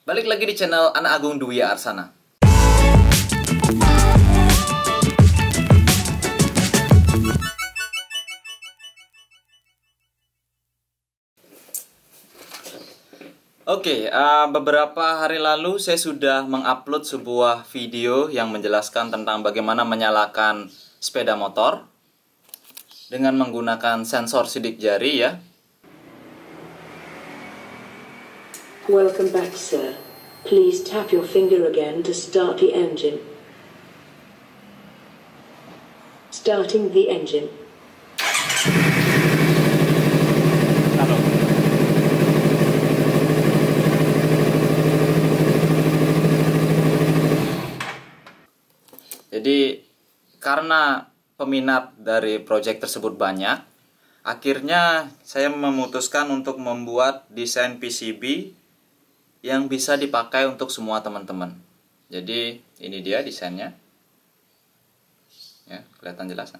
Balik lagi di channel Anak Agung Dwi Arsana. Oke, beberapa hari lalu saya sudah mengupload sebuah video yang menjelaskan tentang bagaimana menyalakan sepeda motor dengan menggunakan sensor sidik jari ya. Welcome back, sir. Please tap your finger again to start the engine. Starting the engine. Jadi karena peminat dari proyek tersebut banyak, akhirnya saya memutuskan untuk membuat desain PCB yang bisa dipakai untuk semua teman-teman. Jadi ini dia desainnya. Ya, kelihatan jelas.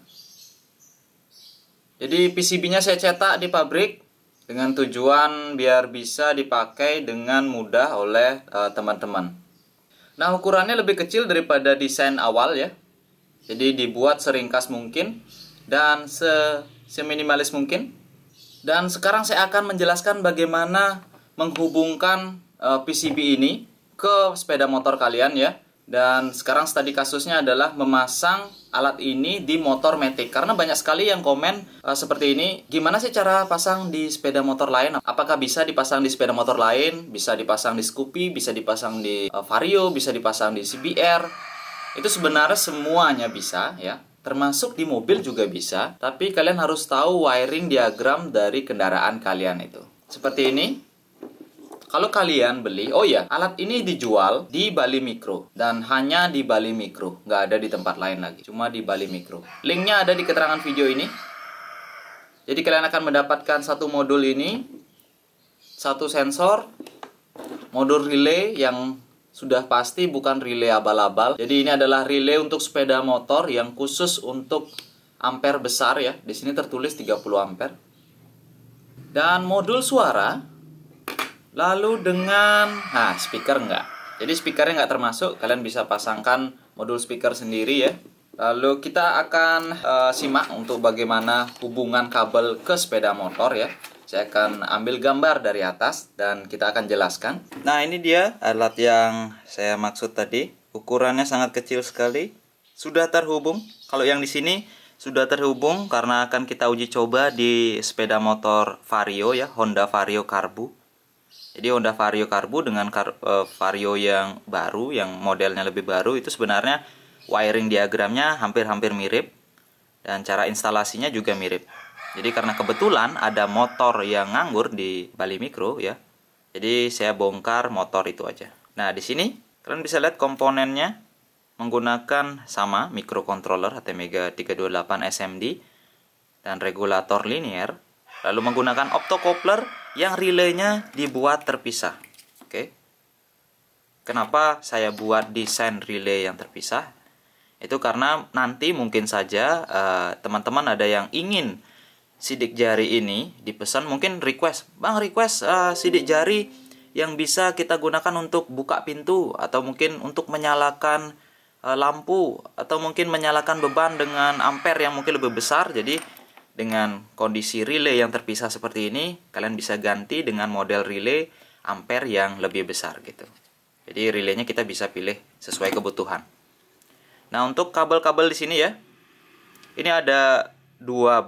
Jadi PCB-nya saya cetak di pabrik dengan tujuan biar bisa dipakai dengan mudah oleh teman-teman. Nah, ukurannya lebih kecil daripada desain awal ya. Jadi dibuat seringkas mungkin dan seminimalis mungkin. Dan sekarang saya akan menjelaskan bagaimana menghubungkan PCB ini ke sepeda motor kalian ya. Dan sekarang studi kasusnya adalah memasang alat ini di motor Matic. Karena banyak sekali yang komen seperti ini, gimana sih cara pasang di sepeda motor lain? Apakah bisa dipasang di sepeda motor lain? Bisa dipasang di Scoopy, bisa dipasang di Vario, bisa dipasang di CBR. Itu sebenarnya semuanya bisa ya. Termasuk di mobil juga bisa. Tapi kalian harus tahu wiring diagram dari kendaraan kalian itu. Seperti ini. Kalau kalian beli, oh ya, alat ini dijual di Bali Mikro. Dan hanya di Bali Mikro, nggak ada di tempat lain lagi. Cuma di Bali Mikro. Linknya ada di keterangan video ini. Jadi kalian akan mendapatkan satu modul ini, satu sensor, modul relay yang sudah pasti bukan relay abal-abal. Jadi ini adalah relay untuk sepeda motor yang khusus untuk ampere besar ya. Di sini tertulis 30 ampere. Dan modul suara. Lalu dengan, speaker enggak. Jadi speakernya enggak termasuk, kalian bisa pasangkan modul speaker sendiri ya. Lalu kita akan simak untuk bagaimana hubungan kabel ke sepeda motor ya. Saya akan ambil gambar dari atas dan kita akan jelaskan. Nah, ini dia alat yang saya maksud tadi. Ukurannya sangat kecil sekali. Sudah terhubung. Kalau yang di sini sudah terhubung karena akan kita uji coba di sepeda motor Vario ya, Honda Vario Karbu. Jadi Honda Vario Karbu dengan Vario yang baru, yang modelnya lebih baru, itu sebenarnya wiring diagramnya hampir-hampir mirip. Dan cara instalasinya juga mirip. Jadi karena kebetulan ada motor yang nganggur di Bali Mikro ya. Jadi saya bongkar motor itu aja. Nah, di sini kalian bisa lihat komponennya menggunakan sama microcontroller ATmega 328 SMD dan regulator linear. Lalu menggunakan optocoupler yang relaynya dibuat terpisah. Oke. Kenapa saya buat desain relay yang terpisah? Itu karena nanti mungkin saja teman-teman ada yang ingin sidik jari ini dipesan, mungkin request, Bang request sidik jari yang bisa kita gunakan untuk buka pintu, atau mungkin untuk menyalakan lampu, atau mungkin menyalakan beban dengan ampere yang mungkin lebih besar. Jadi dengan kondisi relay yang terpisah seperti ini, kalian bisa ganti dengan model relay ampere yang lebih besar gitu. Jadi relaynya kita bisa pilih sesuai kebutuhan. Nah, untuk kabel-kabel di sini ya, ini ada dua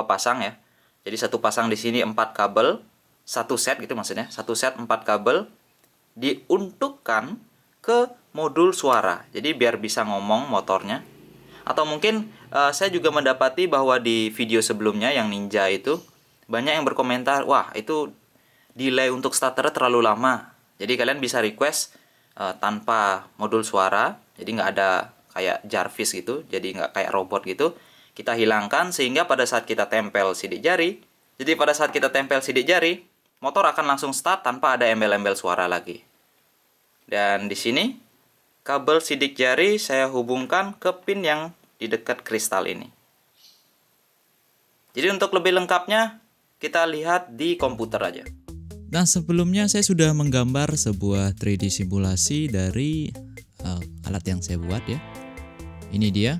pasang ya. Jadi satu pasang di sini 4 kabel, satu set gitu maksudnya, satu set 4 kabel diuntukkan ke modul suara. Jadi biar bisa ngomong motornya. Atau mungkin saya juga mendapati bahwa di video sebelumnya yang Ninja itu banyak yang berkomentar, wah itu delay untuk starter terlalu lama. Jadi kalian bisa request tanpa modul suara, jadi nggak ada kayak Jarvis gitu, jadi nggak kayak robot gitu. Kita hilangkan sehingga pada saat kita tempel sidik jari, motor akan langsung start tanpa ada embel-embel suara lagi. Dan di sini kabel sidik jari saya hubungkan ke pin yang di dekat kristal ini. Jadi untuk lebih lengkapnya kita lihat di komputer aja. Nah, sebelumnya saya sudah menggambar sebuah 3D simulasi dari alat yang saya buat ya. Ini dia.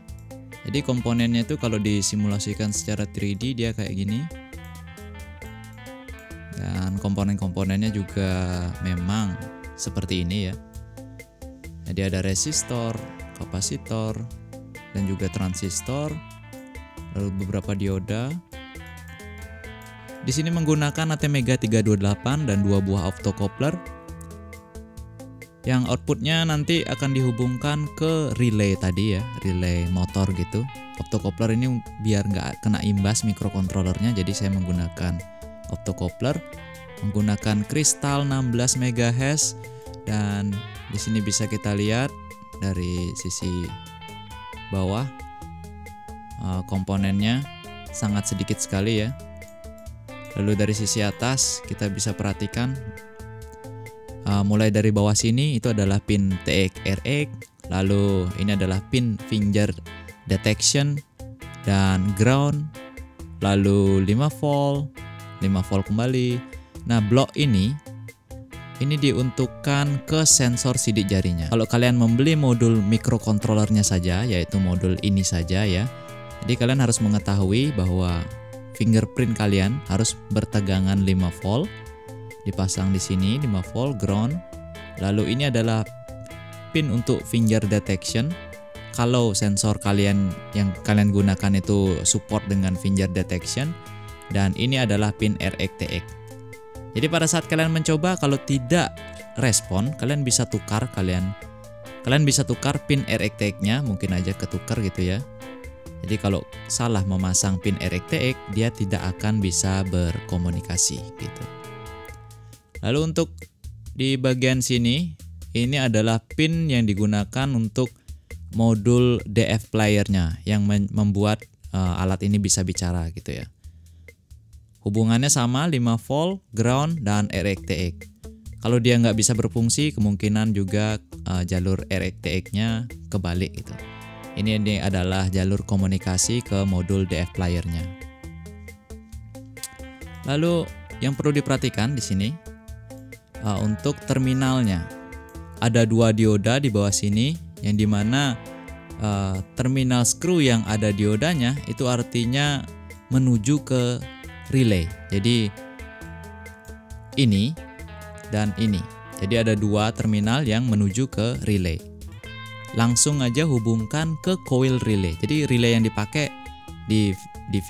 Jadi komponennya itu kalau disimulasikan secara 3D dia kayak gini. Dan komponen-komponennya juga memang seperti ini ya. Jadi ada resistor, kapasitor, dan juga transistor, lalu beberapa dioda. Di sini menggunakan ATmega 328 dan 2 buah optocoupler. Yang outputnya nanti akan dihubungkan ke relay tadi ya, relay motor gitu. Optocoupler ini biar nggak kena imbas mikrokontrolernya, jadi saya menggunakan optocoupler, menggunakan kristal 16 MHz, dan di sini bisa kita lihat dari sisi bawah komponennya sangat sedikit sekali ya. Lalu dari sisi atas kita bisa perhatikan mulai dari bawah sini itu adalah pin TX RX, lalu ini adalah pin finger detection dan ground, lalu 5 volt kembali. Nah, blok ini diuntukkan ke sensor sidik jarinya. Kalau kalian membeli modul mikrokontrolernya saja, yaitu modul ini saja ya, jadi kalian harus mengetahui bahwa fingerprint kalian harus bertegangan 5 volt, dipasang di sini 5 volt ground. Lalu ini adalah pin untuk finger detection. Kalau sensor kalian yang kalian gunakan itu support dengan finger detection, dan ini adalah pin RX-TX. Jadi pada saat kalian mencoba, kalau tidak respon, kalian bisa tukar pin RX-TX-nya, mungkin aja ketukar gitu ya. Jadi kalau salah memasang pin RX-TX, dia tidak akan bisa berkomunikasi gitu. Lalu untuk di bagian sini, ini adalah pin yang digunakan untuk modul DF player-nya yang membuat alat ini bisa bicara gitu ya. Hubungannya sama 5 volt, ground, dan RX-TX. Kalau dia nggak bisa berfungsi, kemungkinan juga jalur RX-TX-nya kebalik gitu. Ini adalah jalur komunikasi ke modul DF player-nya. Lalu yang perlu diperhatikan di sini untuk terminalnya, ada 2 dioda di bawah sini, yang dimana terminal screw yang ada diodanya itu artinya menuju ke relay. Jadi ini dan ini. Jadi ada 2 terminal yang menuju ke relay. Langsung aja hubungkan ke coil relay. Jadi relay yang dipakai di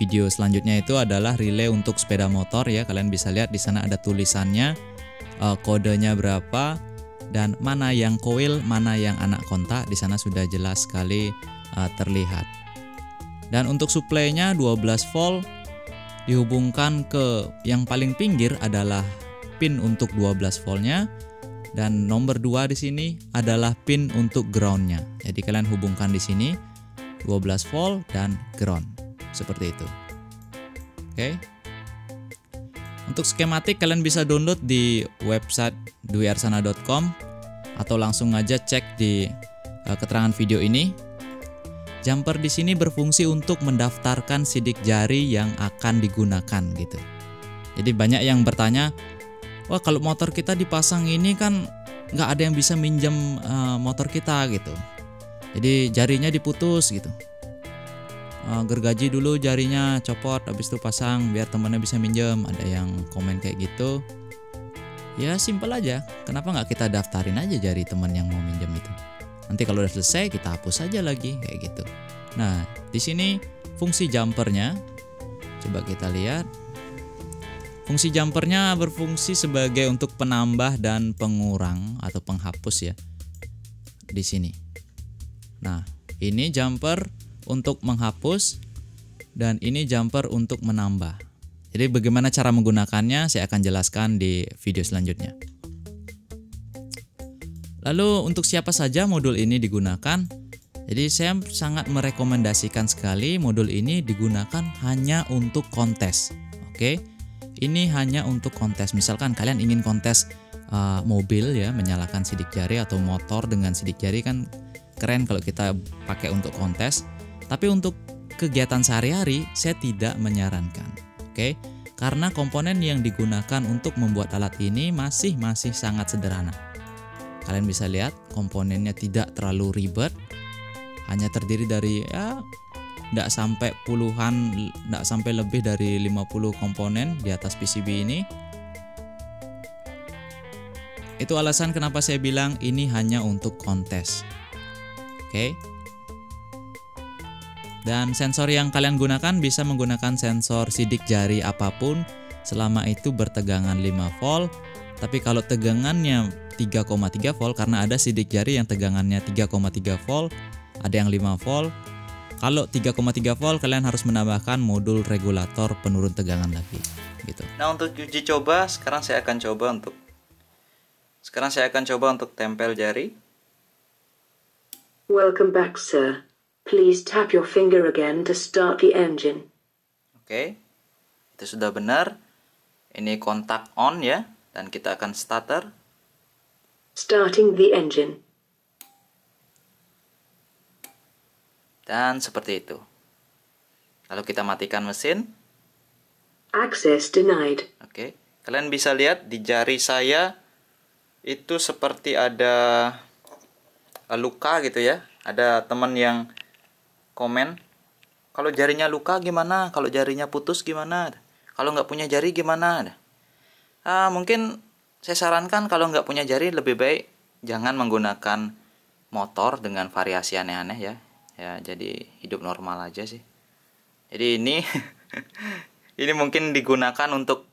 video selanjutnya itu adalah relay untuk sepeda motor ya. Kalian bisa lihat di sana ada tulisannya, kodenya berapa, dan mana yang coil, mana yang anak kontak. Di sana sudah jelas sekali terlihat. Dan untuk supply-nya 12 volt, dihubungkan ke yang paling pinggir adalah pin untuk 12 voltnya, dan nomor 2 di sini adalah pin untuk groundnya. Jadi kalian hubungkan di sini 12 volt dan ground seperti itu. Oke. Untuk skematik kalian bisa download di website dwiarsana.com atau langsung aja cek di keterangan video ini. Jumper di sini berfungsi untuk mendaftarkan sidik jari yang akan digunakan gitu. Jadi banyak yang bertanya, wah kalau motor kita dipasang ini kan nggak ada yang bisa minjem motor kita gitu. Jadi jarinya diputus gitu. Gergaji dulu jarinya copot, habis itu pasang biar temannya bisa minjem. Ada yang komen kayak gitu. Ya simpel aja. Kenapa nggak kita daftarin aja jari teman yang mau minjem itu? Nanti kalau udah selesai kita hapus aja lagi kayak gitu. Nah di sini fungsi jumpernya, coba kita lihat. Fungsi jumpernya berfungsi sebagai untuk penambah dan pengurang atau penghapus ya. Di sini. Nah, ini jumper untuk menghapus dan ini jumper untuk menambah. Jadi bagaimana cara menggunakannya saya akan jelaskan di video selanjutnya. Lalu untuk siapa saja modul ini digunakan? Jadi saya sangat merekomendasikan sekali modul ini digunakan hanya untuk kontes. Oke. Ini hanya untuk kontes. Misalkan kalian ingin kontes mobil ya, menyalakan sidik jari, atau motor dengan sidik jari kan keren kalau kita pakai untuk kontes. Tapi untuk kegiatan sehari-hari saya tidak menyarankan. Oke. karena komponen yang digunakan untuk membuat alat ini masih sangat sederhana. Kalian bisa lihat komponennya tidak terlalu ribet, hanya terdiri dari tidak sampai puluhan, tidak sampai lebih dari 50 komponen di atas PCB ini. Itu alasan kenapa saya bilang ini hanya untuk kontes. Oke. Dan sensor yang kalian gunakan bisa menggunakan sensor sidik jari apapun selama itu bertegangan 5 volt. Tapi kalau tegangannya 3,3 volt, karena ada sidik jari yang tegangannya 3,3 volt, ada yang 5 volt. Kalau 3,3 volt kalian harus menambahkan modul regulator penurun tegangan lagi gitu. Nah, untuk uji coba sekarang saya akan coba untuk tempel jari. Welcome back, sir. Please tap your finger again to start the engine. Oke, itu sudah benar. Ini kontak on ya, dan kita akan starter. Starting the engine. Dan seperti itu. Lalu kita matikan mesin. Access denied. Oke, kalian bisa lihat di jari saya itu seperti ada luka gitu ya. Ada teman yang komen, kalau jarinya luka gimana? Kalau jarinya putus gimana? Kalau nggak punya jari gimana? Mungkin saya sarankan kalau nggak punya jari lebih baik jangan menggunakan motor dengan variasi aneh-aneh ya. Ya, jadi hidup normal aja sih. Jadi ini ini mungkin digunakan untuk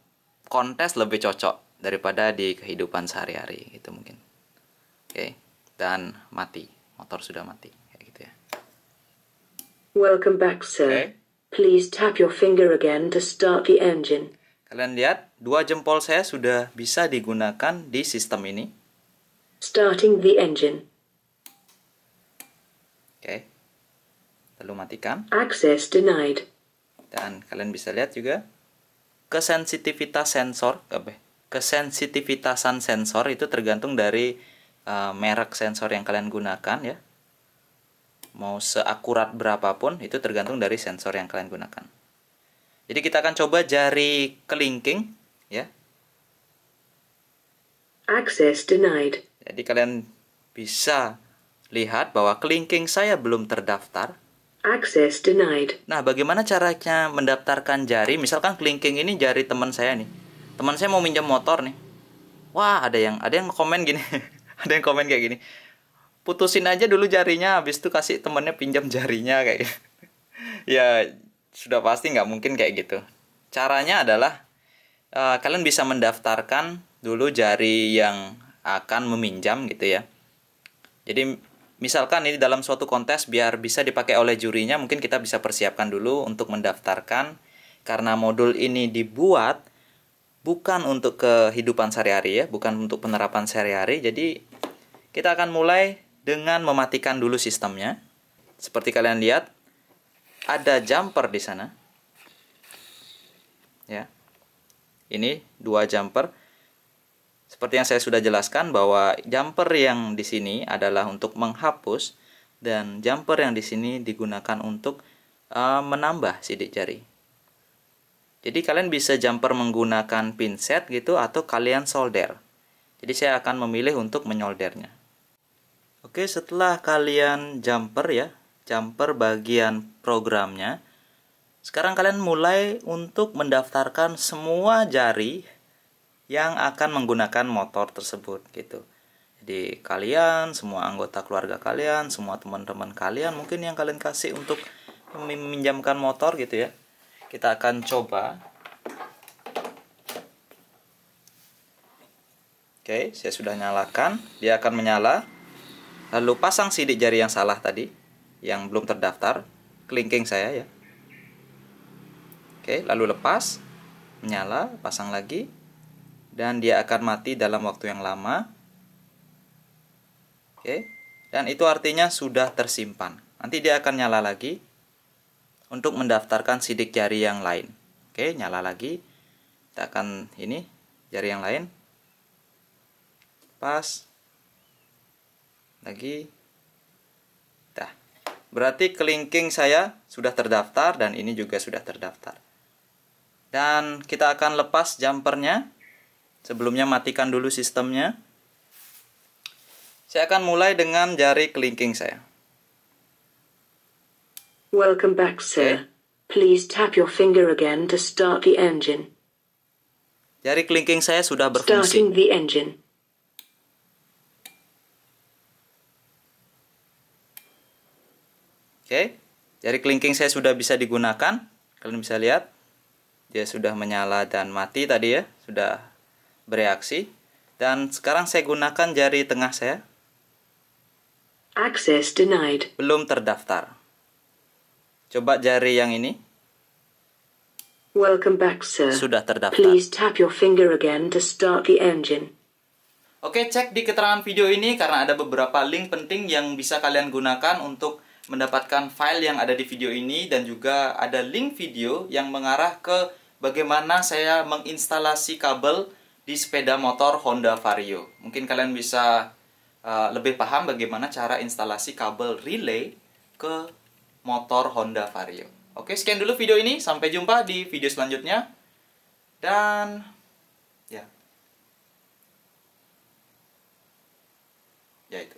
kontes lebih cocok daripada di kehidupan sehari-hari gitu mungkin. Oke, dan mati. Motor sudah mati. Welcome back, sir. Okay. Please tap your finger again to start the engine. Kalian lihat, 2 jempol saya sudah bisa digunakan di sistem ini. Starting the engine. Oke. Lalu matikan. Access denied. Dan kalian bisa lihat juga kesensitivitasan sensor itu tergantung dari merek sensor yang kalian gunakan ya. Mau seakurat berapapun itu tergantung dari sensor yang kalian gunakan. Jadi kita akan coba jari kelingking ya. Access denied. Jadi kalian bisa lihat bahwa kelingking saya belum terdaftar. Access denied. Nah, bagaimana caranya mendaftarkan jari? Misalkan kelingking ini jari teman saya nih. Teman saya mau minjam motor nih. Wah, ada yang komen gini. Ada yang komen kayak gini. Putusin aja dulu jarinya, habis itu kasih temennya pinjam jarinya kayak gitu. Ya sudah pasti nggak mungkin kayak gitu. Caranya adalah kalian bisa mendaftarkan dulu jari yang akan meminjam gitu ya. Jadi misalkan ini dalam suatu kontes biar bisa dipakai oleh jurinya, mungkin kita bisa persiapkan dulu untuk mendaftarkan. Karena modul ini dibuat bukan untuk kehidupan sehari-hari ya, bukan untuk penerapan sehari-hari. Jadi kita akan mulai dengan mematikan dulu sistemnya. Seperti kalian lihat, ada jumper di sana. Ya. Ini 2 jumper. Seperti yang saya sudah jelaskan bahwa jumper yang di sini adalah untuk menghapus dan jumper yang di sini digunakan untuk menambah sidik jari. Jadi kalian bisa jumper menggunakan pinset gitu atau kalian solder. Jadi saya akan memilih untuk menyoldernya. Oke, setelah kalian jumper bagian programnya, sekarang kalian mulai untuk mendaftarkan semua jari yang akan menggunakan motor tersebut gitu. Jadi kalian, semua anggota keluarga kalian, semua teman-teman kalian mungkin yang kalian kasih untuk meminjamkan motor gitu ya. Kita akan coba. Oke, saya sudah nyalakan, dia akan menyala. Lalu pasang sidik jari yang salah tadi, yang belum terdaftar, kelingking saya ya. Oke, lalu lepas, menyala, pasang lagi, dan dia akan mati dalam waktu yang lama. Oke, dan itu artinya sudah tersimpan. Nanti dia akan nyala lagi untuk mendaftarkan sidik jari yang lain. Oke, nyala lagi. Kita akan ini, jari yang lain. Pas. Lagi. Dah. Berarti kelingking saya sudah terdaftar dan ini juga sudah terdaftar. Dan kita akan lepas jumpernya. Sebelumnya matikan dulu sistemnya. Saya akan mulai dengan jari kelingking saya. Welcome back, sir. Please tap your finger again to start the engine. Jari kelingking saya sudah berfungsi. Starting the engine. Oke, jari kelingking saya sudah bisa digunakan. Kalian bisa lihat, dia sudah menyala dan mati tadi ya, sudah bereaksi. Dan sekarang saya gunakan jari tengah saya. Access denied. Belum terdaftar. Coba jari yang ini. Welcome back, sir. Sudah terdaftar. Please tap your finger again to start the engine. Oke, cek di keterangan video ini karena ada beberapa link penting yang bisa kalian gunakan untuk mendapatkan file yang ada di video ini, dan juga ada link video yang mengarah ke bagaimana saya menginstalasi kabel di sepeda motor Honda Vario. Mungkin kalian bisa lebih paham bagaimana cara instalasi kabel relay ke motor Honda Vario. Oke, sekian dulu video ini. Sampai jumpa di video selanjutnya. Dan ya itu.